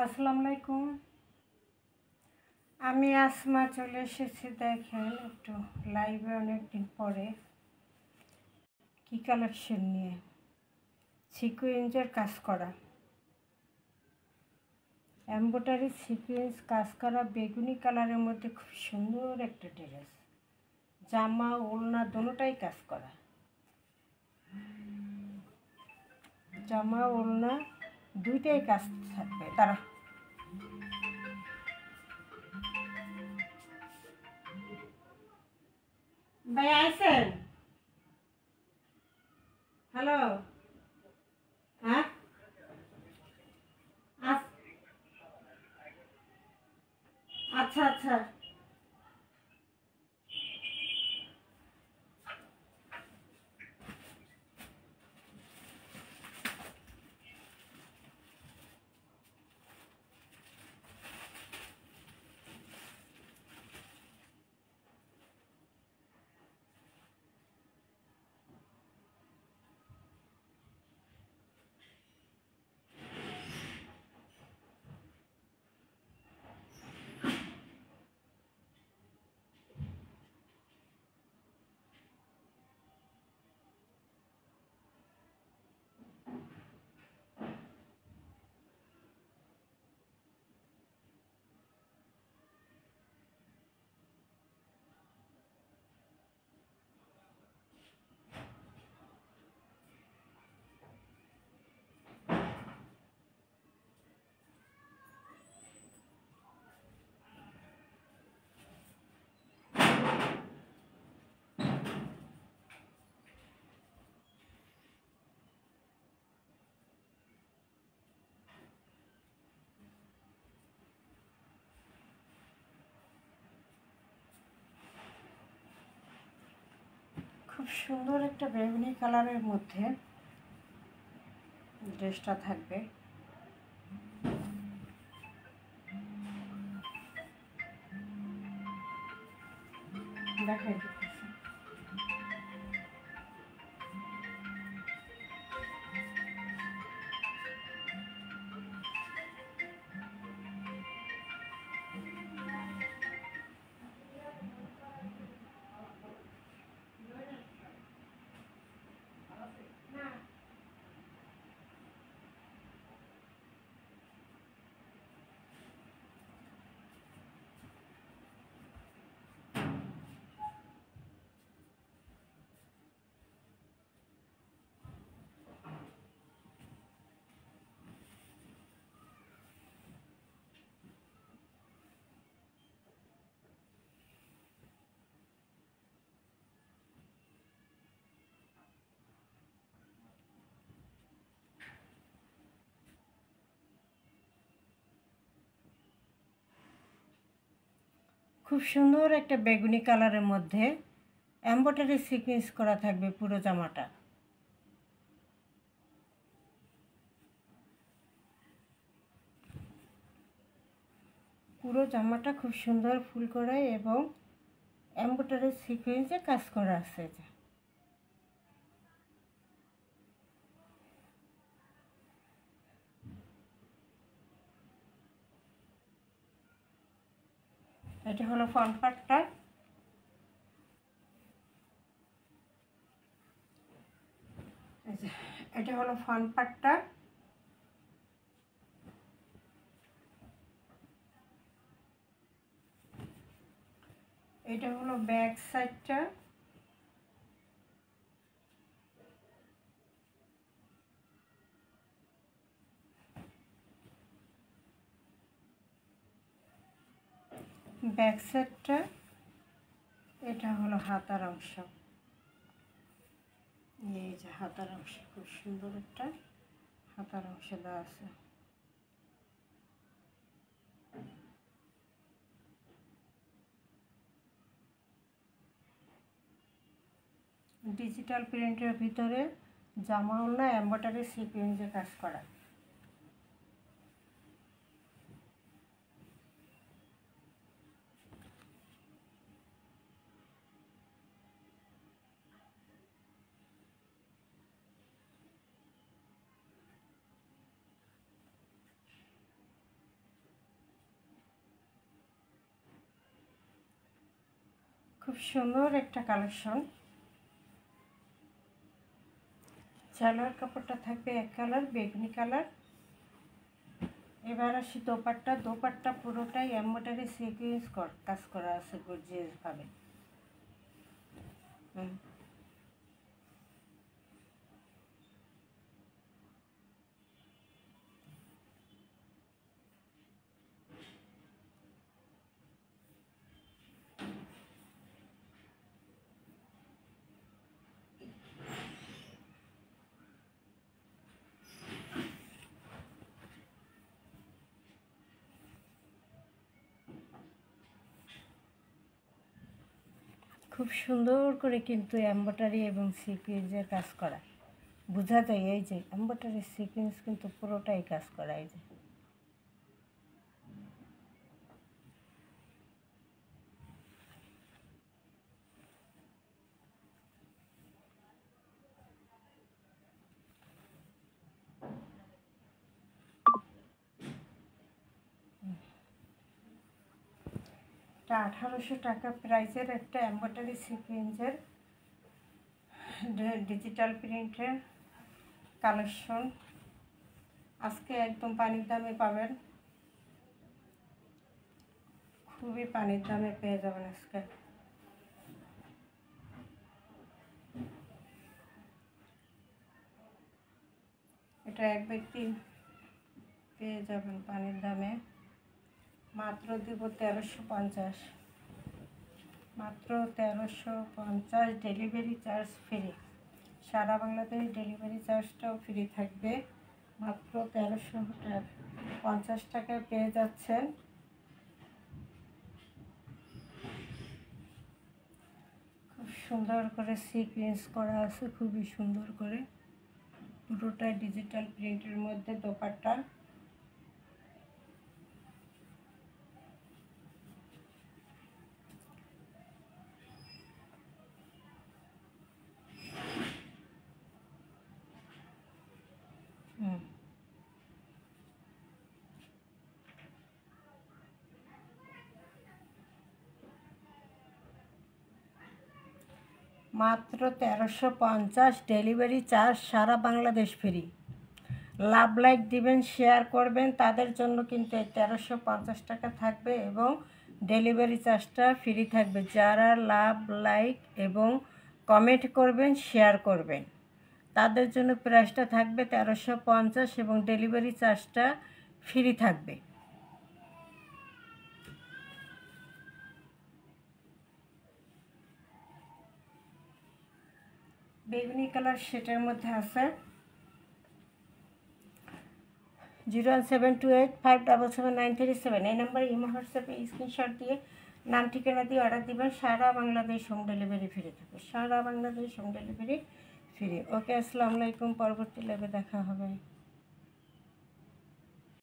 আসসালামু আলাইকুম। আমি আসমা চলে এসেছি। দেখেন একটু লাইভে অনেকদিন পরে কি কালেকশন নিয়ে সিকুয়েন্সের কাজ করা, এমব্রয়ডারি সিকুয়েন্স কাজ করা বেগুনি কালারের মধ্যে খুব সুন্দর একটা ড্রেস, জামা ওড়না দুটোটাই কাজ করা, জামা ওড়না দুইটাই কাজ থাকবে। তারা ভাই আইছেন? হ্যালো, হ্যাঁ আচ্ছা আচ্ছা। খুব সুন্দর একটা বেগুনি কালারের মধ্যে ড্রেসটা থাকবে। দেখাই দিতেছি। খুব সুন্দর একটা বেগুনি কালারের মধ্যে এমব্রয়ডারি সিকোয়েন্স করা থাকবে পুরো জামাটা। পুরো জামাটা খুব সুন্দর ফুল করা এবং এমব্রয়ডারি সিকোয়েন্সে কাজ করা আছে। এটা হলো ফ্রন্ট পার্টটা। এটা হলো ফ্রন্ট পার্টটা। এটা হলো ব্যাক সাইডটা। ব্যাক সাইডটা। এটা হলো হাতার অংশ। এই যে হাতার অংশ, খুব সুন্দর একটা হাতার অংশ দেওয়া আছে। ডিজিটাল প্রিন্টের ভিতরে জামা ওড়না এমব্রয়ডারি সিকোয়েন্সে কাজ করা। খুব সুন্দর একটা কালেকশন। সালোয়ার কাপড়টা থাকবে এক কালার, বেগুনি কালার। এবার আসি দোপাট্টা। দোপাট্টা পুরোটাই এমব্রয়ডারি সিকোয়েন্স কাজ করা আছে গর্জিয়াস ভাবে। খুব সুন্দর করে কিন্তু এমব্রয়ডারি এবং সিকোয়েন্সের কাজ করা বোঝা যায়। এই যে এমব্রয়ডারি সিকোয়েন্স কিন্তু পুরোটাই কাজ করা। এই যে এটা 1800 টাকা প্রাইসের একটা এমব্রয়ডারি সিকোয়েন্সের ডিজিটাল প্রিন্টের কালেকশন। আজকে একদম পানির দামে পাবেন, খুবই পানির দামে পেয়ে যাবেন আজকে। এটা এক ব্যক্তি পেয়ে যাবেন পানির দামে। মাত্র দিব 1350, মাত্র 1350। ডেলিভারি চার্জ ফ্রি, সারা বাংলাদেশ ডেলিভারি চার্জটাও ফ্রি থাকবে। মাত্র 1350 টাকায় পেয়ে যাচ্ছেন। খুব সুন্দর করে সিকোয়েন্স করা আছে, খুবই সুন্দর করে, পুরোটাই ডিজিটাল প্রিন্টের মধ্যে দোপাট্টা। মাত্র 1350, ডেলিভারি চার্জ সারা বাংলাদেশ ফ্রি। লাভ লাইক দিবেন, শেয়ার করবেন, তাদের জন্য কিন্তু 1350 টাকা থাকবে এবং ডেলিভারি চার্জটা ফ্রি থাকবে। যারা লাভ লাইক এবং কমেন্ট করবেন, শেয়ার করবেন, তাদের জন্য প্রাইসটা থাকবে 1350 এবং ডেলিভারি চার্জটা ফ্রি থাকবে। বেগুনি কালার সেটের মধ্যে আছে 01728577937। এই নাম্বারে ইমো হোয়াটসঅ্যাপে স্ক্রিনশট দিয়ে নাম ঠিকানা দিয়ে অর্ডার দিবেন। সারা বাংলাদেশ হোম ডেলিভারি ফ্রি থাকবে, সারা বাংলাদেশ হোম ডেলিভারি ফ্রি। ওকে, আসসালামু আলাইকুম। পরবর্তী লাইভে দেখা হবে।